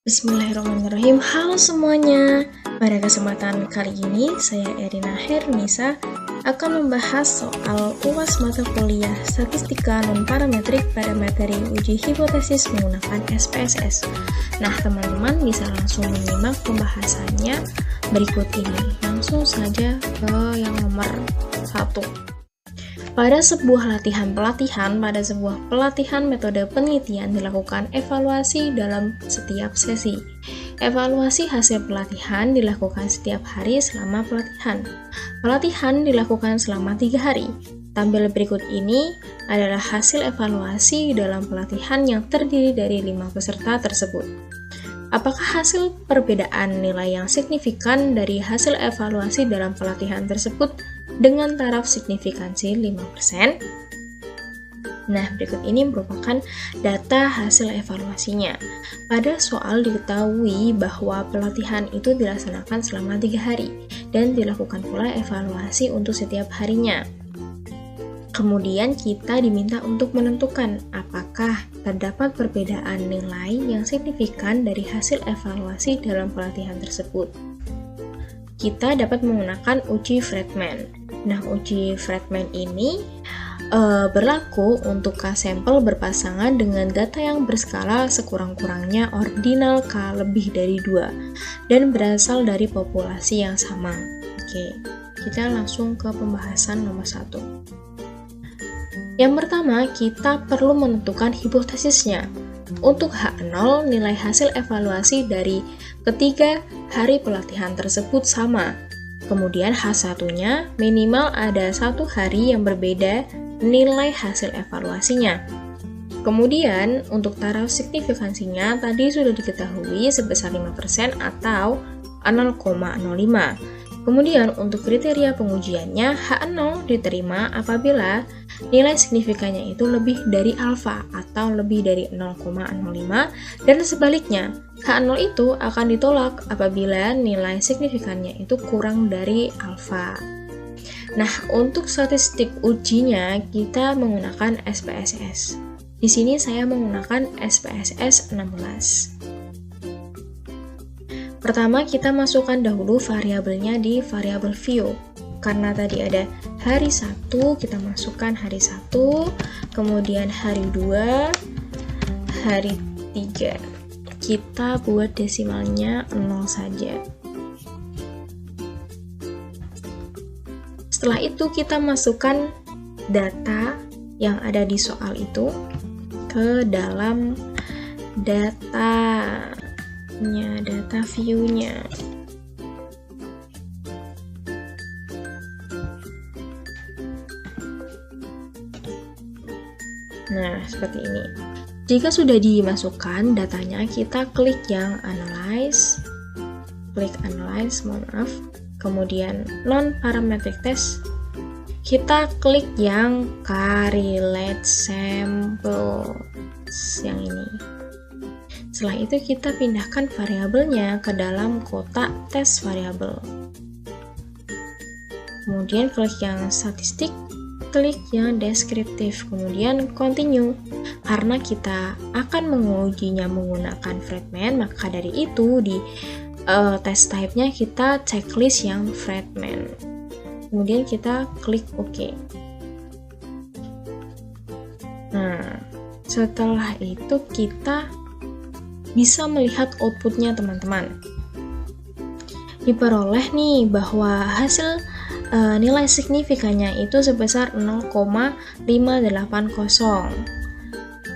Bismillahirrahmanirrahim. Halo semuanya. Pada kesempatan kali ini, saya Erina Hernisa akan membahas soal UAS mata kuliah Statistika Non-Parametrik pada materi uji hipotesis menggunakan SPSS. Nah, teman-teman bisa langsung menyimak pembahasannya berikut ini. Langsung saja ke yang nomor 1. Pada sebuah pelatihan metode penelitian dilakukan evaluasi dalam setiap sesi. Evaluasi hasil pelatihan dilakukan setiap hari selama pelatihan. Pelatihan dilakukan selama 3 hari. Tampil berikut ini adalah hasil evaluasi dalam pelatihan yang terdiri dari 5 peserta tersebut. Apakah hasil perbedaan nilai yang signifikan dari hasil evaluasi dalam pelatihan tersebut dengan taraf signifikansi 5%? Nah, berikut ini merupakan data hasil evaluasinya. Pada soal diketahui bahwa pelatihan itu dilaksanakan selama 3 hari dan dilakukan pula evaluasi untuk setiap harinya. Kemudian kita diminta untuk menentukan apakah terdapat perbedaan nilai yang signifikan dari hasil evaluasi dalam pelatihan tersebut. Kita dapat menggunakan uji Friedman. Nah, uji Friedman ini berlaku untuk K-sampel berpasangan dengan data yang berskala sekurang-kurangnya ordinal K lebih dari 2 dan berasal dari populasi yang sama. Oke, kita langsung ke pembahasan nomor 1. Yang pertama, kita perlu menentukan hipotesisnya. Untuk H0, nilai hasil evaluasi dari ketiga hari pelatihan tersebut sama. Kemudian H1-nya minimal ada 1 hari yang berbeda nilai hasil evaluasinya. Kemudian untuk taraf signifikansinya tadi sudah diketahui sebesar 5% atau 0,05. Kemudian untuk kriteria pengujiannya, H0 diterima apabila nilai signifikannya itu lebih dari alfa atau lebih dari 0,05 dan sebaliknya, H0 itu akan ditolak apabila nilai signifikannya itu kurang dari alfa. Nah, untuk statistik ujinya kita menggunakan SPSS. Di sini saya menggunakan SPSS 16. Pertama, kita masukkan dahulu variabelnya di variabel view. Karena tadi ada hari 1, kita masukkan hari 1, kemudian hari 2, hari 3. Kita buat desimalnya 0 saja. Setelah itu kita masukkan data yang ada di soal itu ke dalam data view-nya. Nah, seperti ini. Jika sudah dimasukkan datanya, kita klik yang analyze, kemudian non-parametric test, kita klik yang correlate samples yang ini. Setelah itu kita pindahkan variabelnya ke dalam kotak tes variabel. Kemudian klik yang statistik, klik yang deskriptif, kemudian continue. Karena kita akan mengujinya menggunakan Friedman, maka dari itu di test type-nya kita checklist yang Friedman. Kemudian kita klik OK. Nah, setelah itu kita bisa melihat outputnya teman-teman. Diperoleh nih bahwa hasil nilai signifikannya itu sebesar 0,580.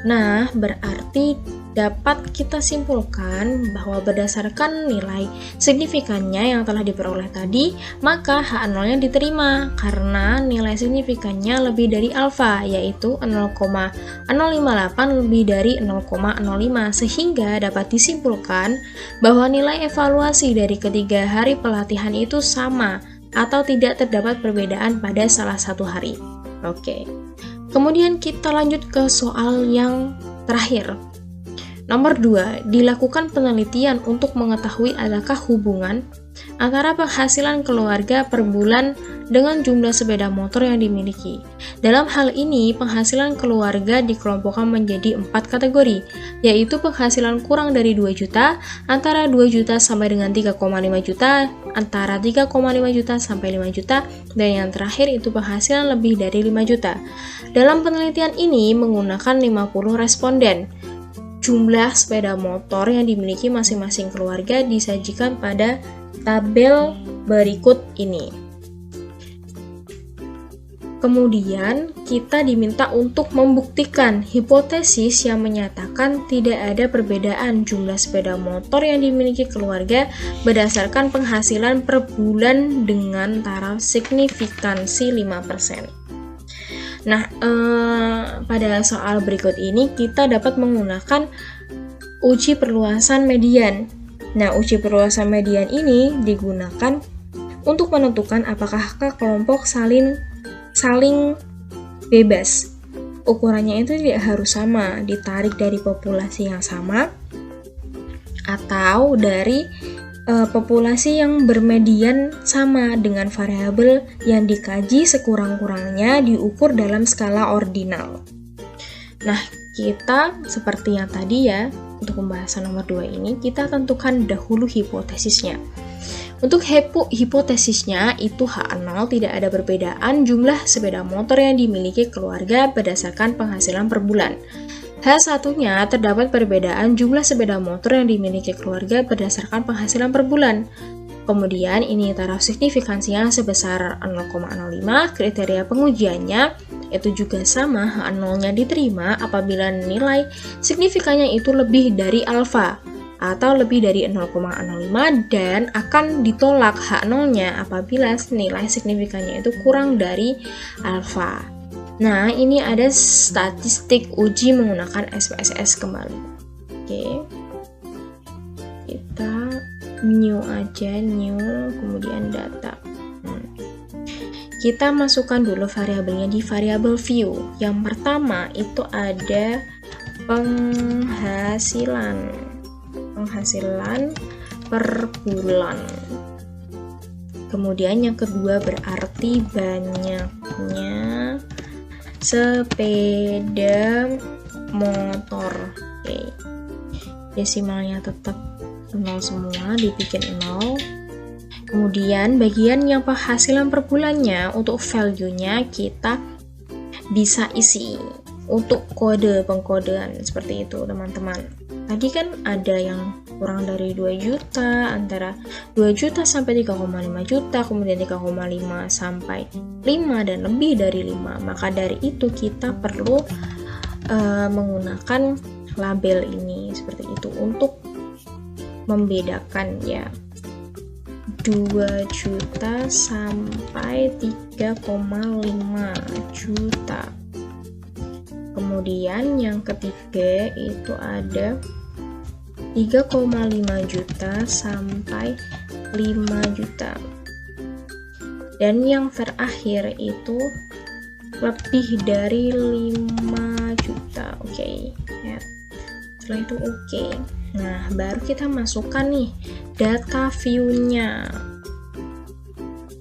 Nah, berarti dapat kita simpulkan bahwa berdasarkan nilai signifikannya yang telah diperoleh tadi, maka H0-nya diterima karena nilai signifikannya lebih dari alfa, yaitu 0,058 lebih dari 0,05, sehingga dapat disimpulkan bahwa nilai evaluasi dari ketiga hari pelatihan itu sama atau tidak terdapat perbedaan pada salah satu hari. Oke. Kemudian kita lanjut ke soal yang terakhir. Nomor 2, dilakukan penelitian untuk mengetahui adakah hubungan antara penghasilan keluarga per bulan dengan jumlah sepeda motor yang dimiliki. Dalam hal ini, penghasilan keluarga dikelompokkan menjadi 4 kategori, yaitu penghasilan kurang dari 2 juta, antara 2 juta sampai dengan 3,5 juta, antara 3,5 juta sampai 5 juta, dan yang terakhir itu penghasilan lebih dari 5 juta. Dalam penelitian ini menggunakan 50 responden. Jumlah sepeda motor yang dimiliki masing-masing keluarga disajikan pada tabel berikut ini. Kemudian, kita diminta untuk membuktikan hipotesis yang menyatakan tidak ada perbedaan jumlah sepeda motor yang dimiliki keluarga berdasarkan penghasilan per bulan dengan taraf signifikansi 5%. Nah, pada soal berikut ini kita dapat menggunakan uji perluasan median. Nah, uji perluasan median ini digunakan untuk menentukan apakah kelompok saling bebas. Ukurannya itu tidak harus sama, ditarik dari populasi yang sama atau dari populasi yang bermedian sama dengan variabel yang dikaji sekurang-kurangnya diukur dalam skala ordinal. Nah, kita seperti yang tadi ya, untuk pembahasan nomor 2 ini, kita tentukan dahulu hipotesisnya. Untuk hipotesisnya itu H0 tidak ada perbedaan jumlah sepeda motor yang dimiliki keluarga berdasarkan penghasilan per bulan. H1-nya terdapat perbedaan jumlah sepeda motor yang dimiliki keluarga berdasarkan penghasilan per bulan. Kemudian ini taraf signifikansinya sebesar 0,05, kriteria pengujiannya itu juga sama, H0-nya diterima apabila nilai signifikannya itu lebih dari alfa atau lebih dari 0,05 dan akan ditolak H0-nya apabila nilai signifikannya itu kurang dari alfa. Nah, ini ada statistik uji menggunakan SPSS kembali. Oke. Kita new aja, new, kemudian data. Kita masukkan dulu variabelnya di variabel view. Yang pertama itu ada penghasilan per bulan. Kemudian yang kedua berarti banyaknya sepeda motor. Oke. Desimalnya tetap 0 semua, dibikin 0. Kemudian bagian yang penghasilan per bulannya, untuk value-nya kita bisa isi untuk kode pengkodean seperti itu, teman-teman. Tadi kan ada yang kurang dari 2 juta, antara 2 juta sampai 3,5 juta, kemudian 3,5 sampai 5 dan lebih dari 5. Maka dari itu kita perlu menggunakan label ini seperti itu untuk membedakan ya. 2 juta sampai 3,5 juta. Kemudian yang ketiga itu ada 3,5 juta sampai 5 juta. Dan yang terakhir itu lebih dari 5 juta. Oke. Ya. Setelah itu oke. Nah, baru kita masukkan nih data view-nya.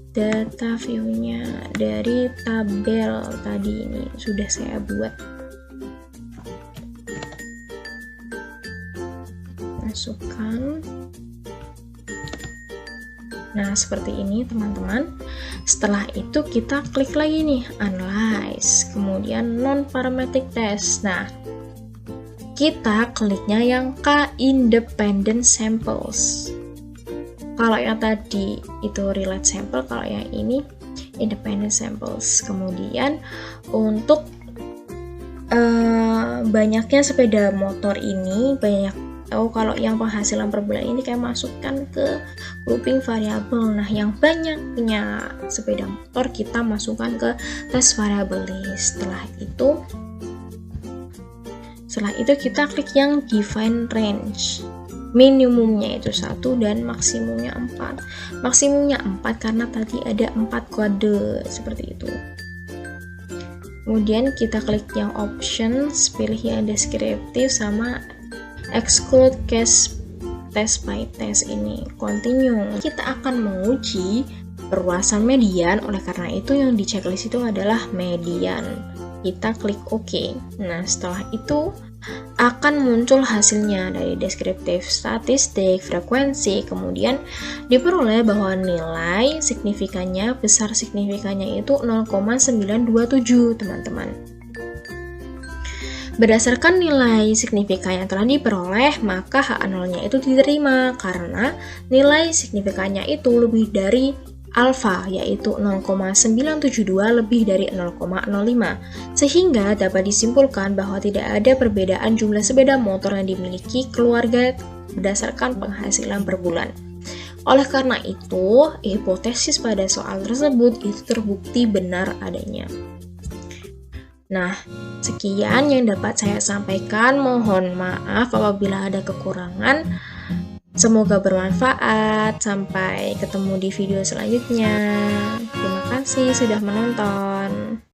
Data view-nya dari tabel tadi ini sudah saya buat. Masukkan. Nah, seperti ini teman-teman. Setelah itu kita klik lagi nih, analyze, kemudian non-parametric test. Nah, kita kliknya yang K independent samples. Kalau yang tadi itu relate sample, kalau yang ini independent samples. Kemudian untuk banyaknya sepeda motor ini, kalau yang penghasilan per bulan ini kayak masukkan ke grouping variabel. Nah, yang banyaknya sepeda motor kita masukkan ke test variable list. Setelah itu kita klik yang define range. Minimumnya itu 1 dan maksimumnya 4. Maksimumnya 4 karena tadi ada 4 kode seperti itu. Kemudian kita klik yang options, pilih yang deskriptif sama exclude case test by test ini. Continue. Kita akan menguji perluasan median, oleh karena itu yang di checklist itu adalah median. Kita klik OK. Nah, setelah itu akan muncul hasilnya dari deskriptif statistik, frekuensi, kemudian diperoleh bahwa nilai signifikannya, besar signifikannya itu 0,927, teman-teman. Berdasarkan nilai signifikan yang telah diperoleh, maka HA0-nya itu diterima karena nilai signifikannya itu lebih dari alfa, yaitu 0,972 lebih dari 0,05, sehingga dapat disimpulkan bahwa tidak ada perbedaan jumlah sepeda motor yang dimiliki keluarga berdasarkan penghasilan per bulan. Oleh karena itu, hipotesis pada soal tersebut itu terbukti benar adanya. Nah, sekian yang dapat saya sampaikan. Mohon maaf apabila ada kekurangan. Semoga bermanfaat. Sampai ketemu di video selanjutnya. Terima kasih sudah menonton.